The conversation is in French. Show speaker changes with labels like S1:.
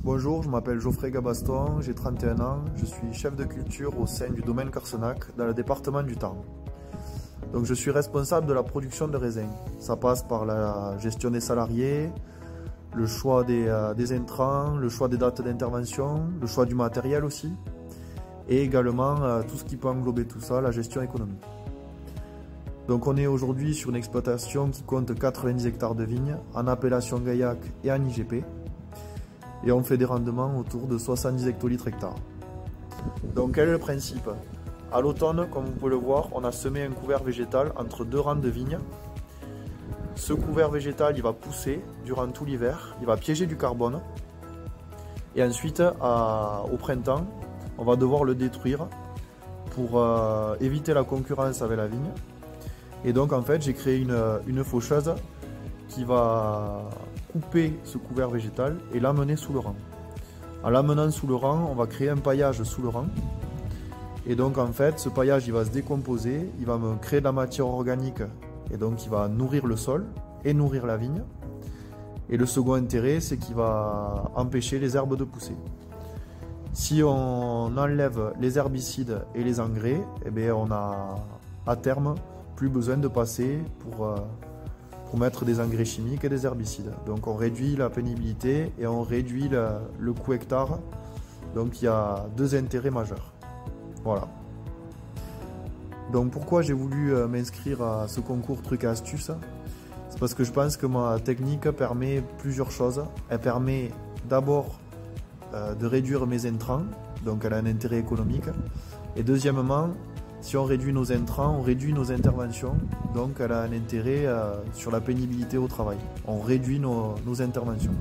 S1: Bonjour, je m'appelle Geoffrey Gabaston, j'ai 31 ans, je suis chef de culture au sein du domaine Carsenac dans le département du Tarn. Donc je suis responsable de la production de raisins. Ça passe par la gestion des salariés, le choix des intrants, le choix des dates d'intervention, le choix du matériel aussi, et également tout ce qui peut englober tout ça, la gestion économique. Donc on est aujourd'hui sur une exploitation qui compte 90 hectares de vignes en appellation Gaillac et en IGP. Et on fait des rendements autour de 70 hectolitres hectares. Donc quel est le principe? À l'automne, comme vous pouvez le voir, on a semé un couvert végétal entre deux rangs de vignes. Ce couvert végétal, il va pousser durant tout l'hiver, il va piéger du carbone. Et ensuite, au printemps, on va devoir le détruire pour éviter la concurrence avec la vigne. Et donc en fait, j'ai créé une faucheuse qui va couper ce couvert végétal et l'amener sous le rang. En l'amenant sous le rang, on va créer un paillage sous le rang. Et donc en fait, ce paillage il va se décomposer, il va me créer de la matière organique et donc il va nourrir le sol et nourrir la vigne. Et le second intérêt, c'est qu'il va empêcher les herbes de pousser. Si on enlève les herbicides et les engrais, eh bien on a à terme plus besoin de passer pour mettre des engrais chimiques et des herbicides. Donc on réduit la pénibilité et on réduit le coût hectare. Donc il y a deux intérêts majeurs. Voilà. Donc pourquoi j'ai voulu m'inscrire à ce concours trucs et astuces? C'est parce que je pense que ma technique permet plusieurs choses. Elle permet d'abord de réduire mes intrants, donc elle a un intérêt économique. Et deuxièmement, si on réduit nos intrants, on réduit nos interventions, donc elle a un intérêt sur la pénibilité au travail. On réduit nos interventions.